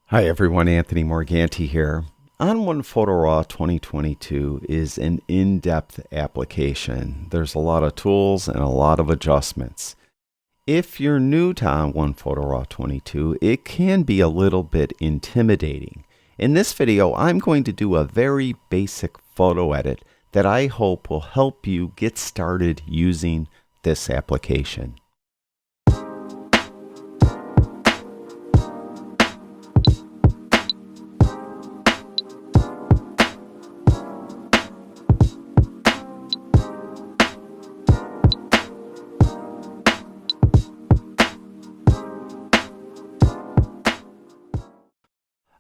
Hi everyone, Anthony Morganti here. On1 Photo Raw 2022 is an in-depth application. There's a lot of tools and a lot of adjustments. If you're new to On1 Photo Raw 22, it can be a little bit intimidating. In this video, I'm going to do a very basic photo edit that I hope will help you get started using this application.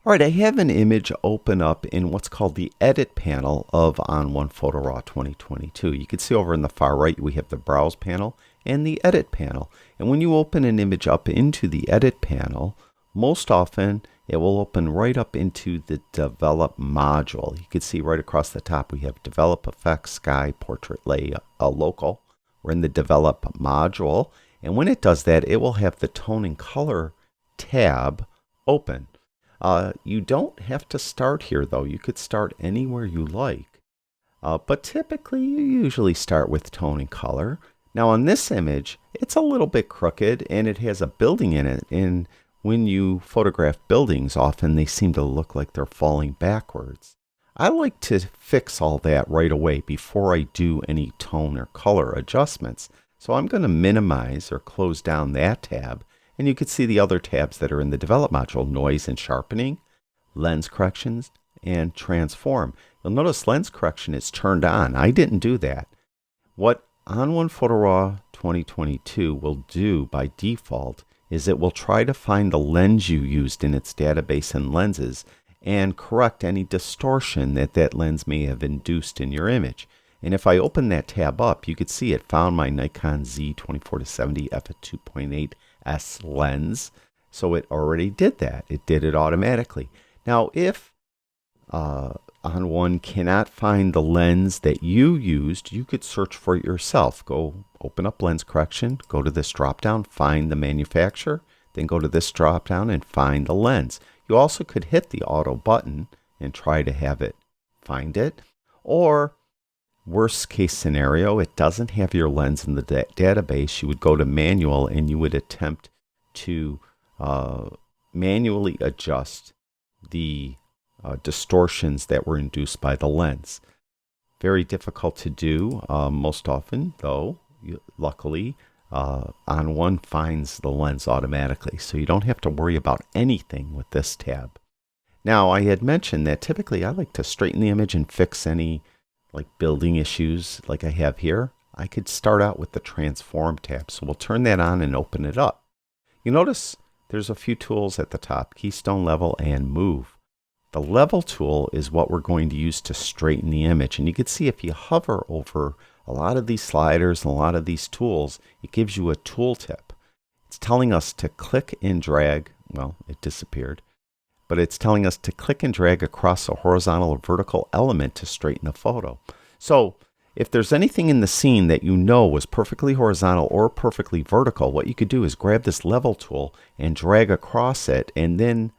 All right, I have an image open up in what's called the Edit panel of On1 Photo Raw 2022. You can see over in the far right, we have the Browse panel and the Edit panel. And when you open an image up into the Edit panel, most often it will open right up into the Develop module. You can see right across the top, we have Develop Effects, Sky, Portrait, Local. We're in the Develop module. And when it does that, it will have the Tone and Color tab open. You don't have to start here though. You could start anywhere you like. But typically you usually start with tone and color. Now on this image, it's a little bit crooked and it has a building in it. And when you photograph buildings, often they seem to look like they're falling backwards. I like to fix all that right away before I do any tone or color adjustments. So I'm going to minimize or close down that tab. And you can see the other tabs that are in the Develop module: Noise and Sharpening, Lens Corrections, and Transform. You'll notice Lens Correction is turned on. I didn't do that. What On1 Photo Raw 2022 will do by default is it will try to find the lens you used in its database and lenses and correct any distortion that that lens may have induced in your image. And if I open that tab up, you could see it found my Nikon Z24-70 f2.8 S lens. So it already did that. It did it automatically. Now, if On1 cannot find the lens that you used, you could search for it yourself. Go open up Lens Correction, go to this drop down, find the manufacturer, then go to this drop down and find the lens. You also could hit the auto button and try to have it find it. Or worst case scenario, it doesn't have your lens in the database. You would go to manual and you would attempt to manually adjust the distortions that were induced by the lens. Very difficult to do. Most often, though, luckily, On1 finds the lens automatically, so you don't have to worry about anything with this tab. Now, I had mentioned that typically I like to straighten the image and fix any building issues like I have here. I could start out with the Transform tab. So we'll turn that on and open it up. You notice there's a few tools at the top: Keystone, Level, and Move. The Level tool is what we're going to use to straighten the image. And you can see if you hover over a lot of these sliders and a lot of these tools, it gives you a tooltip. It's telling us to click and drag. Well, it disappeared. But it's telling us to click and drag across a horizontal or vertical element to straighten a photo. So if there's anything in the scene that you know was perfectly horizontal or perfectly vertical, what you could do is grab this Level tool and drag across it, and then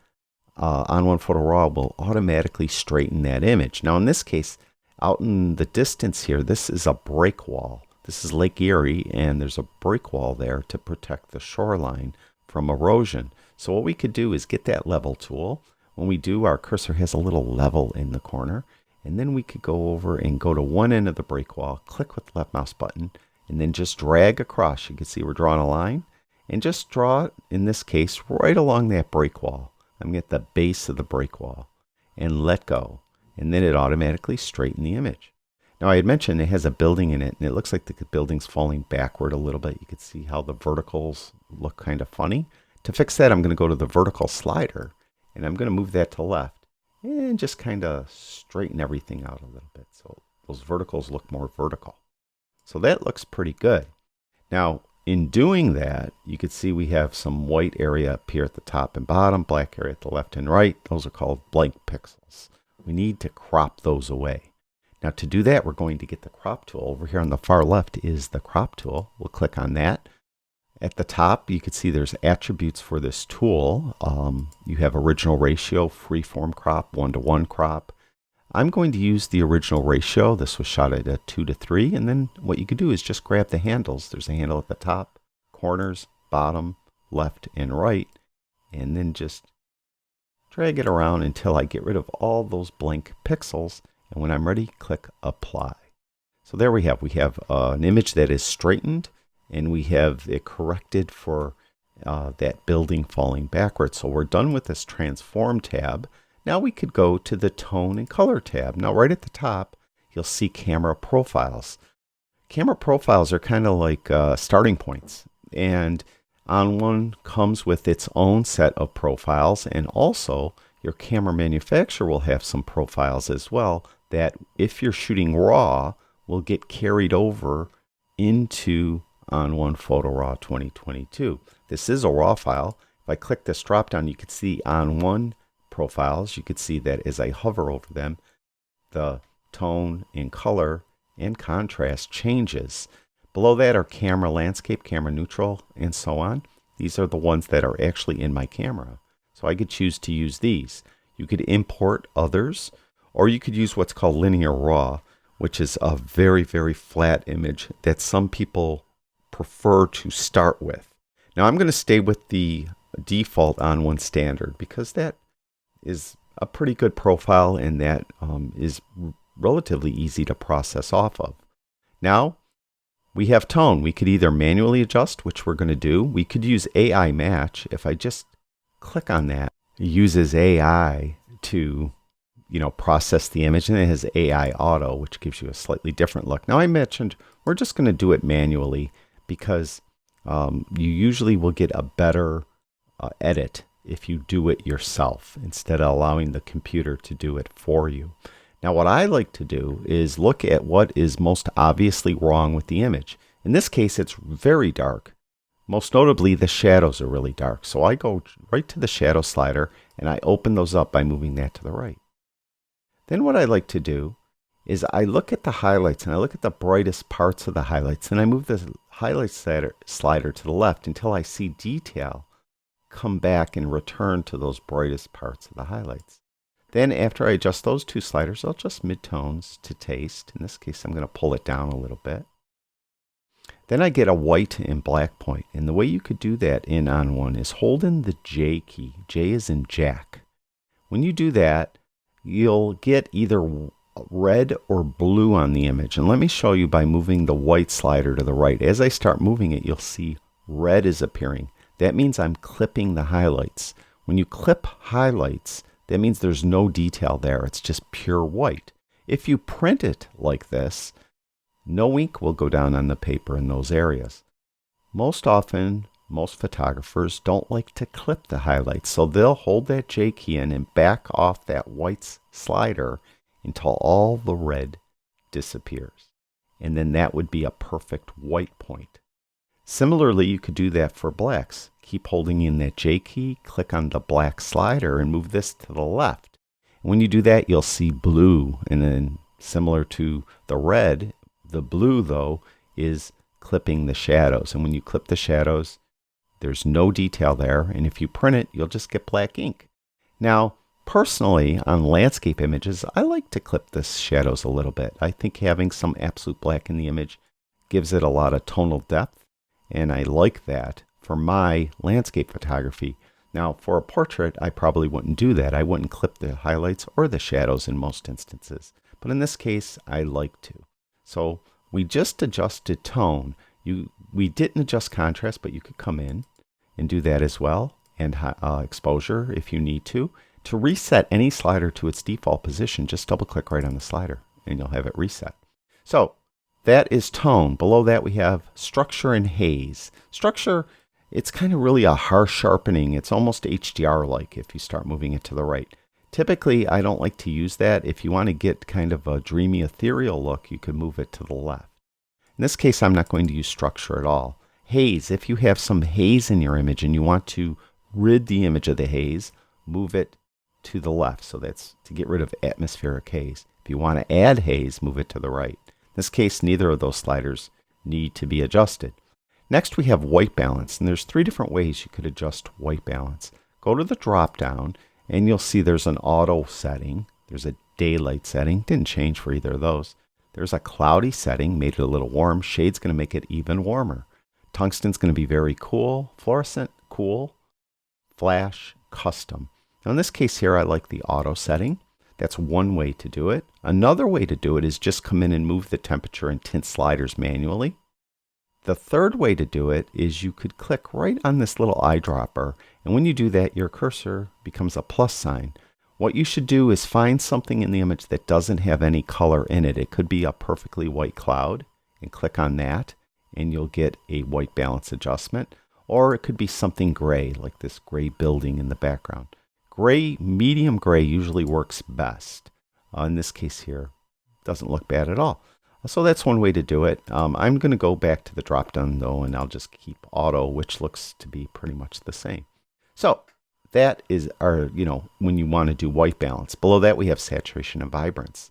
On1 Photo Raw will automatically straighten that image. Now in this case, out in the distance here, this is a break wall. This is Lake Erie, and there's a break wall there to protect the shoreline from erosion. So what we could do is get that Level tool. When we do, our cursor has a little level in the corner. And then we could go over and go to one end of the break wall, click with the left mouse button, and then just drag across. You can see we're drawing a line. And just draw it, in this case, right along that break wall. I'm at the base of the break wall. And let go. And then it automatically straightened the image. Now I had mentioned it has a building in it, and it looks like the building's falling backward a little bit. You can see how the verticals look kind of funny. To fix that, I'm going to go to the vertical slider, and I'm going to move that to left and just kind of straighten everything out a little bit so those verticals look more vertical. So that looks pretty good. Now, in doing that, you can see we have some white area up here at the top and bottom, black area at the left and right. Those are called blank pixels. We need to crop those away. Now to do that, we're going to get the crop tool. Over here on the far left is the crop tool. We'll click on that. At the top, you can see there's attributes for this tool. You have original ratio, freeform crop, 1:1 crop. I'm going to use the original ratio. This was shot at a 2:3. And then what you could do is just grab the handles. There's a handle at the top, corners, bottom, left, and right. And then just drag it around until I get rid of all those blank pixels. And when I'm ready, click Apply. So there we have an image that is straightened, and we have it corrected for that building falling backwards. So we're done with this Transform tab. Now we could go to the Tone and Color tab. Now right at the top, you'll see Camera Profiles. Camera Profiles are kind of like starting points. And On1 comes with its own set of profiles, and also your camera manufacturer will have some profiles as well that if you're shooting RAW will get carried over into On1 Photo Raw 2022. This is a RAW file. If I click this drop down, you can see On1 profiles. You can see that as I hover over them, the tone and color and contrast changes. Below that are camera landscape, camera neutral, and so on. These are the ones that are actually in my camera. So I could choose to use these. You could import others, or you could use what's called linear raw, which is a very, very flat image that some people prefer to start with. Now I'm going to stay with the default On1 standard because that is a pretty good profile, and that is relatively easy to process off of. Now we have tone. We could either manually adjust, which we're going to do. We could use AI match. If I just click on that, it uses AI to process the image, and it has AI auto, which gives you a slightly different look. Now I mentioned we're just going to do it manually because you usually will get a better edit if you do it yourself instead of allowing the computer to do it for you. Now what I like to do is look at what is most obviously wrong with the image. In this case, it's very dark. Most notably, the shadows are really dark. So I go right to the shadow slider and I open those up by moving that to the right. Then what I like to do is I look at the highlights and I look at the brightest parts of the highlights, and I move the highlight slider to the left until I see detail come back and return to those brightest parts of the highlights. Then after I adjust those two sliders, I'll adjust midtones to taste. In this case, I'm going to pull it down a little bit. Then I get a white and black point. And the way you could do that in On1 is hold in the J key. J is in Jack. When you do that, you'll get either red or blue on the image. And let me show you by moving the white slider to the right. As I start moving it, you'll see red is appearing. That means I'm clipping the highlights. When you clip highlights, that means there's no detail there. It's just pure white. If you print it like this, no ink will go down on the paper in those areas. Most often, most photographers don't like to clip the highlights, so they'll hold that J key in and back off that white slider until all the red disappears. And then that would be a perfect white point. Similarly, you could do that for blacks. Keep holding in that J key, click on the black slider, and move this to the left. When you do that, you'll see blue, and then similar to the red, the blue, though, is clipping the shadows. And when you clip the shadows, there's no detail there, and if you print it, you'll just get black ink. Now, personally, on landscape images, I like to clip the shadows a little bit. I think having some absolute black in the image gives it a lot of tonal depth, and I like that for my landscape photography. Now, for a portrait, I probably wouldn't do that. I wouldn't clip the highlights or the shadows in most instances. But in this case, I like to. So we just adjusted tone. We didn't adjust contrast, but you could come in and do that as well, and exposure if you need to. To reset any slider to its default position, just double click right on the slider and you'll have it reset. So that is tone. Below that we have structure and haze. Structure, it's kind of really a harsh sharpening. It's almost HDR-like if you start moving it to the right. Typically, I don't like to use that. If you want to get kind of a dreamy, ethereal look, you could move it to the left. In this case, I'm not going to use structure at all. Haze, if you have some haze in your image and you want to rid the image of the haze, move it to the left. So that's to get rid of atmospheric haze. If you want to add haze, move it to the right. In this case, neither of those sliders need to be adjusted. Next we have white balance, and there's 3 different ways you could adjust white balance. Go to the drop down and you'll see there's an auto setting, there's a daylight setting, didn't change for either of those. There's a cloudy setting, made it a little warm, shade's going to make it even warmer. Tungsten's going to be very cool, fluorescent, cool, flash, custom. Now in this case here I like the auto setting. That's one way to do it. Another way to do it is just come in and move the temperature and tint sliders manually. The third way to do it is you could click right on this little eyedropper, and when you do that, your cursor becomes a plus sign. What you should do is find something in the image that doesn't have any color in it. It could be a perfectly white cloud, and click on that, and you'll get a white balance adjustment. Or it could be something gray, like this gray building in the background. Gray, medium gray usually works best. In this case here, doesn't look bad at all. So that's one way to do it. I'm going to go back to the drop down though, and I'll just keep auto, which looks to be pretty much the same. So that is our, when you want to do white balance. Below that we have saturation and vibrance.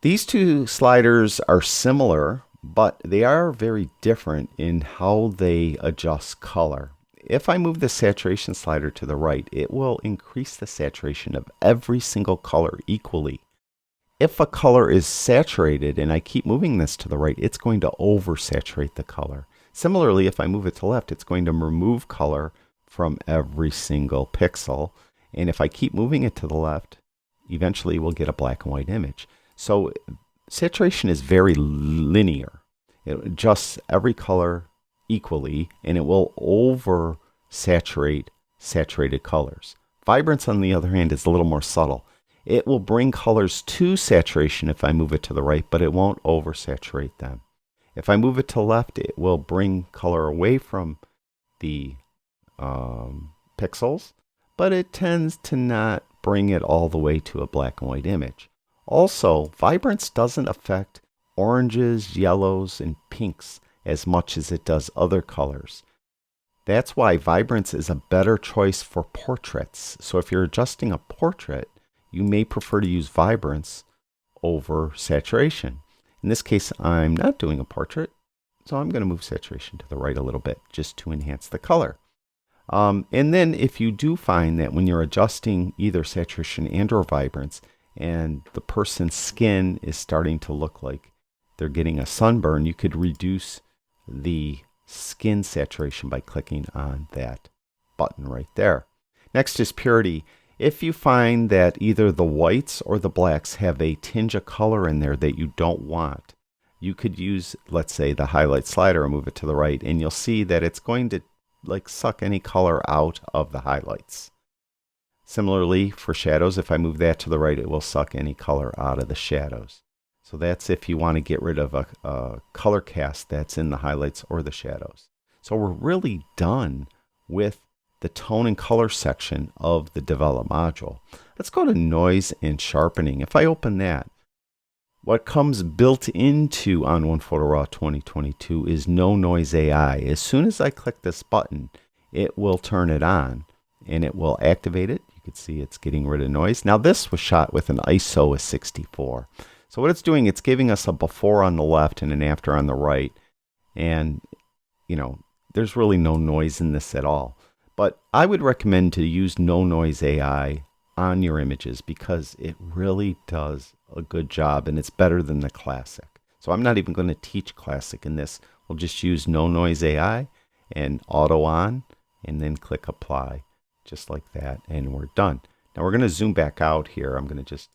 These 2 sliders are similar, but they are very different in how they adjust color. If I move the saturation slider to the right, it will increase the saturation of every single color equally. If a color is saturated and I keep moving this to the right, it's going to oversaturate the color. Similarly, if I move it to left, it's going to remove color from every single pixel. And if I keep moving it to the left, eventually we'll get a black and white image. So saturation is very linear. It adjusts every color equally, and it will oversaturate saturated colors. Vibrance, on the other hand, is a little more subtle. It will bring colors to saturation if I move it to the right, but it won't oversaturate them. If I move it to the left, it will bring color away from the pixels, but it tends to not bring it all the way to a black and white image. Also, vibrance doesn't affect oranges, yellows, and pinks as much as it does other colors. That's why vibrance is a better choice for portraits. So if you're adjusting a portrait, you may prefer to use vibrance over saturation. In this case, I'm not doing a portrait, so I'm going to move saturation to the right a little bit just to enhance the color. And then if you do find that when you're adjusting either saturation and or vibrance, and the person's skin is starting to look like they're getting a sunburn, you could reduce the skin saturation by clicking on that button right there. Next is purity. If you find that either the whites or the blacks have a tinge of color in there that you don't want, you could use, let's say, the highlight slider and move it to the right, and you'll see that it's going to suck any color out of the highlights. Similarly, for shadows, if I move that to the right, it will suck any color out of the shadows. So that's if you want to get rid of a color cast that's in the highlights or the shadows. So we're really done with the tone and color section of the develop module. Let's go to noise and sharpening. If I open that, what comes built into On1 Photo Raw 2022 is No Noise AI. As soon as I click this button, it will turn it on and it will activate it. You can see it's getting rid of noise. Now this was shot with an ISO of 64. So what it's doing, it's giving us a before on the left and an after on the right. And, there's really no noise in this at all. But I would recommend to use No Noise AI on your images because it really does a good job and it's better than the classic. So I'm not even going to teach classic in this. We'll just use No Noise AI and auto on and then click apply just like that and we're done. Now we're going to zoom back out here. I'm going to just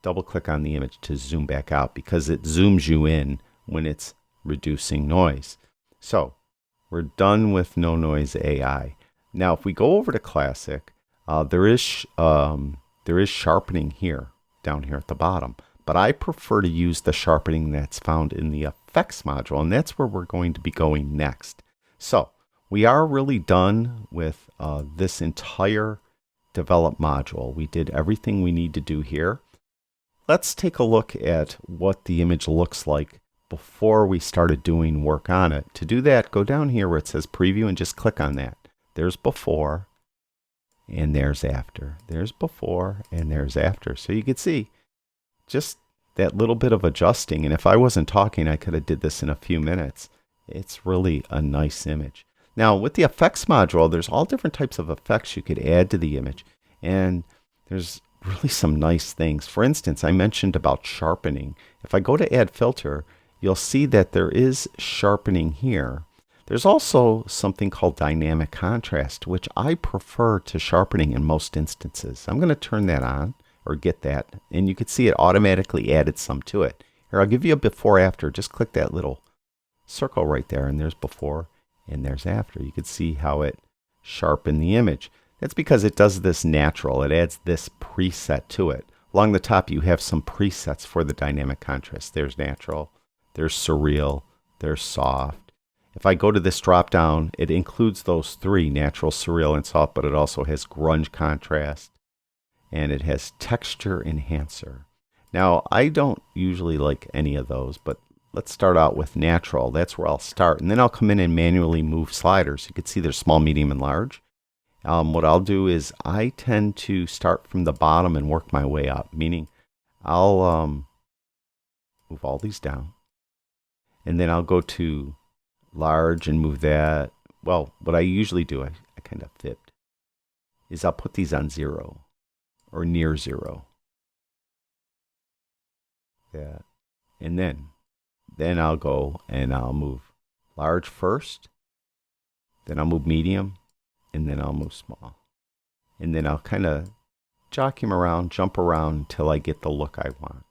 double click on the image to zoom back out because it zooms you in when it's reducing noise. So we're done with No Noise AI. Now, if we go over to Classic, there is sharpening here, down here at the bottom. But I prefer to use the sharpening that's found in the Effects module, and that's where we're going to be going next. So, we are really done with this entire Develop module. We did everything we need to do here. Let's take a look at what the image looks like before we started doing work on it. To do that, go down here where it says Preview and just click on that. There's before and there's after. There's before and there's after. So you can see just that little bit of adjusting. And if I wasn't talking, I could have did this in a few minutes. It's really a nice image. Now with the effects module, there's all different types of effects you could add to the image. And there's really some nice things. For instance, I mentioned about sharpening. If I go to add filter, you'll see that there is sharpening here. There's also something called dynamic contrast, which I prefer to sharpening in most instances. I'm going to turn that on, or get that, and you can see it automatically added some to it. Here, I'll give you a before after. Just click that little circle right there, and there's before and there's after. You can see how it sharpened the image. That's because it does this natural. It adds this preset to it. Along the top, you have some presets for the dynamic contrast. There's natural, there's surreal, there's soft. If I go to this drop down, it includes those three, natural, surreal, and soft, but it also has grunge contrast, and it has texture enhancer. Now, I don't usually like any of those, but let's start out with natural. That's where I'll start, and then I'll come in and manually move sliders. You can see there's small, medium, and large. What I'll do is I tend to start from the bottom and work my way up, meaning I'll move all these down, and then I'll go to large and move that. Well, what I usually do, I kind of fibbed, is I'll put these on 0 or near 0. That. And then I'll go and I'll move large first, then I'll move medium, and then I'll move small. And then I'll kind of jock him around, jump around until I get the look I want.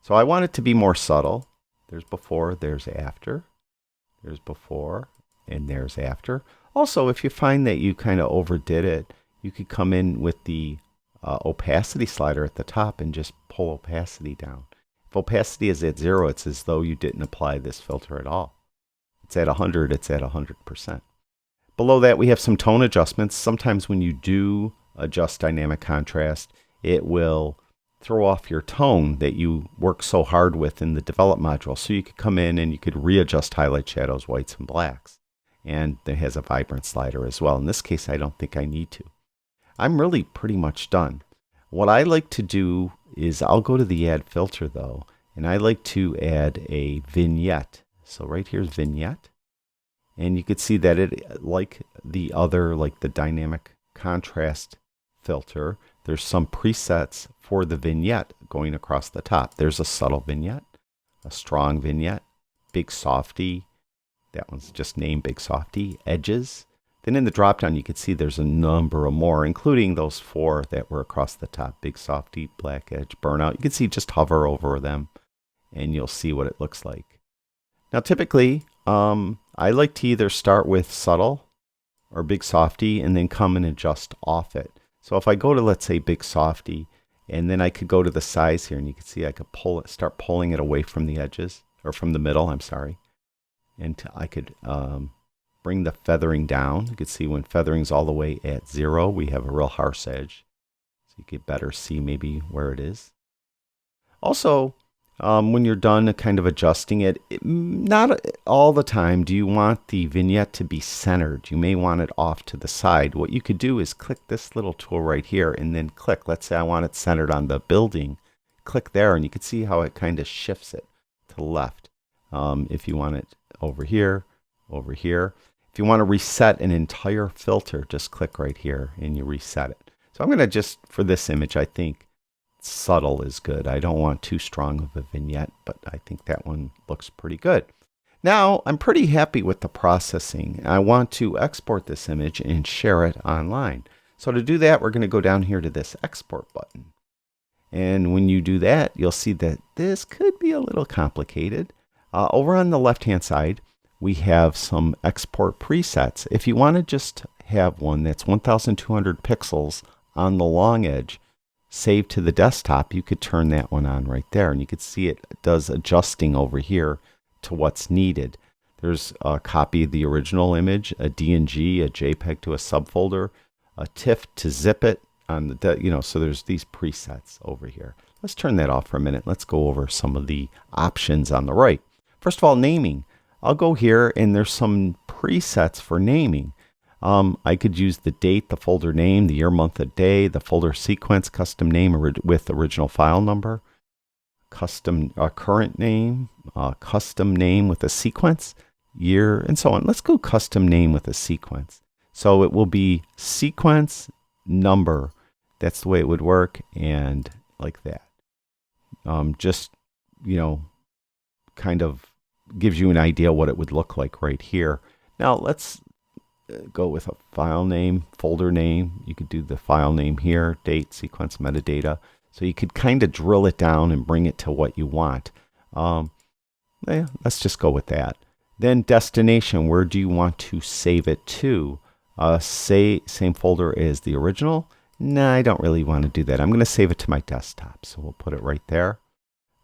So I want it to be more subtle. There's before, there's after. There's before, and there's after. Also, if you find that you kind of overdid it, you could come in with the opacity slider at the top and just pull opacity down. If opacity is at 0, it's as though you didn't apply this filter at all. It's at 100, it's at 100%. Below that, we have some tone adjustments. Sometimes when you do adjust dynamic contrast, it will throw off your tone that you work so hard with in the develop module. So you could come in and you could readjust highlight, shadows, whites, and blacks. And it has a vibrant slider as well. In this case, I don't think I need to. I'm really pretty much done. What I like to do is I'll go to the add filter though, and I like to add a vignette. So right here's vignette. And you can see that it, like the other, like the dynamic contrast filter, there's some presets for the vignette going across the top. There's a subtle vignette, a strong vignette, big softy. That one's just named Big Softy. Edges. Then in the drop down, you can see there's a number of more, including those 4 that were across the top. Big Softy, Black Edge, Burnout. You can see just hover over them and you'll see what it looks like. Now typically, I like to either start with subtle or Big Softy and then come and adjust off it. So if I go to, let's say, Big Softy, and then I could go to the size here, and you can see I could pull it, start pulling it away from the edges, or from the middle, I'm sorry. And I could bring the feathering down. You can see when feathering's all the way at 0, we have a real harsh edge. So you could better see maybe where it is. Also, when you're done kind of adjusting it, not all the time do you want the vignette to be centered. You may want it off to the side. What you could do is click this little tool right here and then click. Let's say I want it centered on the building. Click there and you can see how it kind of shifts it to the left. If you want it over here, over here. If you want to reset an entire filter, just click right here and you reset it. So I'm going to just, for this image, I think subtle is good. I don't want too strong of a vignette, but I think that one looks pretty good. Now, I'm pretty happy with the processing. I want to export this image and share it online. So to do that, we're going to go down here to this export button. And when you do that, you'll see that this could be a little complicated. Over on the left-hand side, we have some export presets. If you want to just have one that's 1200 pixels on the long edge, saved to the desktop, you could turn that one on right there. And you can see it does adjusting over here to what's needed. There's a copy of the original image, a DNG, a JPEG to a subfolder, a TIFF to zip it on the, so there's these presets over here. Let's turn that off for a minute. Let's go over some of the options on the right. First of all, naming. I'll go here and there's some presets for naming. I could use the date, the folder name, the year, month, and day, the folder sequence, custom name with original file number, custom current name, custom name with a sequence. year, and so on. Let's go custom name with a sequence. So it will be sequence number. That's the way it would work, and like that. Just, kind of gives you an idea what it would look like right here. Now let's go with a file name, folder name. You could do the file name here, date, sequence, metadata. So you could kind of drill it down and bring it to what you want. Let's just go with that. Then destination, where do you want to save it to? Say same folder as the original. Nah, I don't really want to do that. I'm going to save it to my desktop. So we'll put it right there.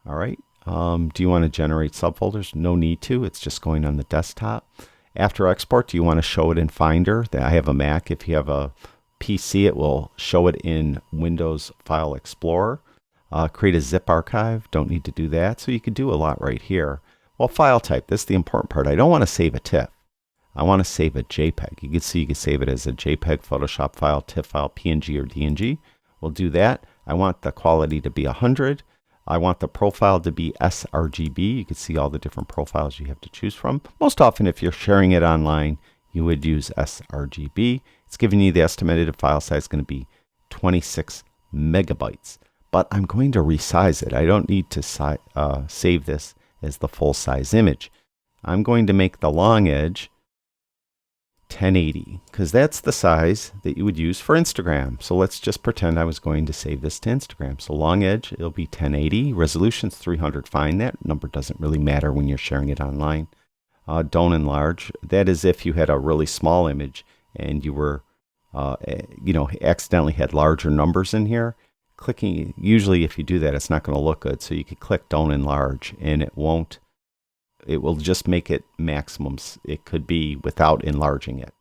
All right. Do you want to generate subfolders? No need to. It's just going on the desktop. After export, do you want to show it in Finder? I have a Mac. If you have a PC, it will show it in Windows File Explorer. Create a zip archive. Don't need to do that. So you could do a lot right here. Well, file type. This is the important part. I don't want to save a TIFF. I want to save a JPEG. You can see you can save it as a JPEG, Photoshop file, TIFF file, PNG, or DNG. We'll do that. I want the quality to be 100. I want the profile to be sRGB. You can see all the different profiles you have to choose from. Most often, if you're sharing it online, you would use sRGB. It's giving you the estimated file size is going to be 26 megabytes. But I'm going to resize it. I don't need to save this as the full size image. I'm going to make the long edge 1080 because that's the size that you would use for Instagram. So let's just pretend I was going to save this to Instagram. So long edge, it'll be 1080. Resolution's 300. Fine. That number doesn't really matter when you're sharing it online. Don't enlarge. That is if you had a really small image and you were, accidentally had larger numbers in here. Clicking, usually if you do that, it's not going to look good. So you could click don't enlarge and it won't. It will just make it maximums. It could be without enlarging it.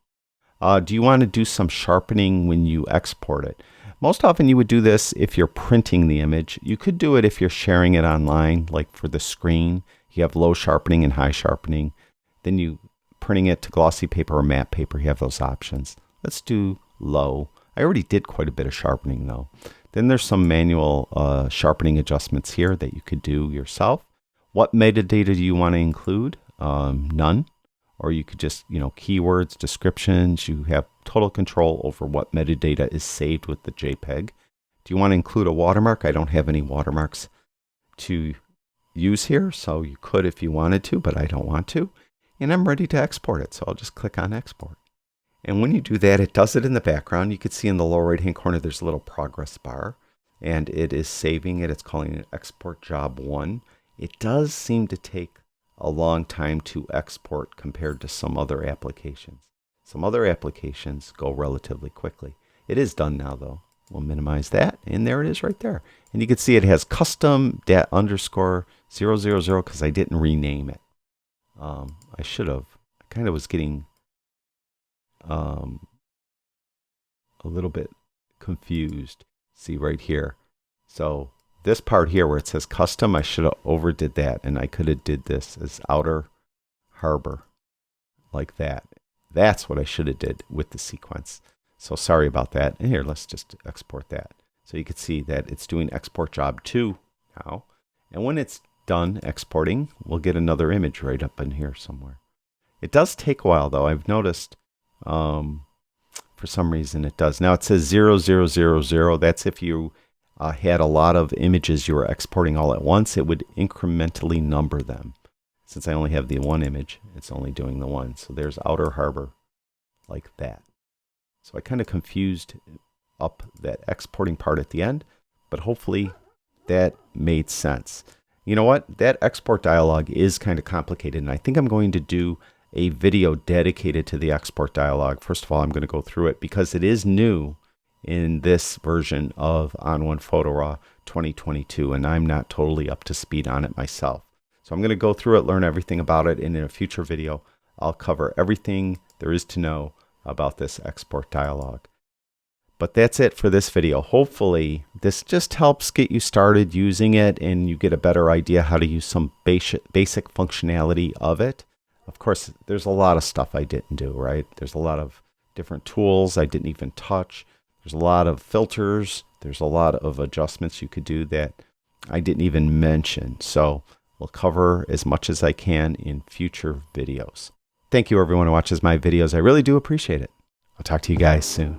Do you want to do some sharpening when you export it? Most often you would do this if you're printing the image. You could do it if you're sharing it online, like for the screen. You have low sharpening and high sharpening. Then you printing it to glossy paper or matte paper. You have those options. Let's do low. I already did quite a bit of sharpening though. Then there's some manual sharpening adjustments here that you could do yourself. What metadata do you want to include? None. Or you could just, keywords, descriptions. You have total control over what metadata is saved with the JPEG. Do you want to include a watermark? I don't have any watermarks to use here, so you could if you wanted to, but I don't want to. And I'm ready to export it, so I'll just click on export. And when you do that, it does it in the background. You can see in the lower right-hand corner, there's a little progress bar, and it is saving it. It's calling it export job 1. It does seem to take a long time to export compared to some other applications. Some other applications go relatively quickly. It is done now though. We'll minimize that and there it is right there. And you can see it has custom _000 because I didn't rename it. I should have. I kind of was getting a little bit confused. See right here. So this part here where it says custom, I should have overdid that and I could have did this as outer harbor like that. That's what I should have did with the sequence. So sorry about that. And here, let's just export that. So you can see that it's doing export job 2 now. And when it's done exporting, we'll get another image right up in here somewhere. It does take a while though. I've noticed for some reason it does. Now it says 0000. That's if you had a lot of images you were exporting all at once, it would incrementally number them. Since I only have the one image, it's only doing the one. So there's outer harbor like that. So I kind of confused up that exporting part at the end, but hopefully that made sense. You know what? That export dialog is kind of complicated, and I think I'm going to do a video dedicated to the export dialog. First of all, I'm going to go through it because it is new in this version of On1 Photo Raw 2022, and I'm not totally up to speed on it myself. So I'm going to go through it, learn everything about it, and in a future video, I'll cover everything there is to know about this export dialog. But that's it for this video. Hopefully, this just helps get you started using it and you get a better idea how to use some basic functionality of it. Of course, there's a lot of stuff I didn't do, right? There's a lot of different tools I didn't even touch. There's a lot of filters. There's a lot of adjustments you could do that I didn't even mention. So we'll cover as much as I can in future videos. Thank you everyone who watches my videos. I really do appreciate it. I'll talk to you guys soon.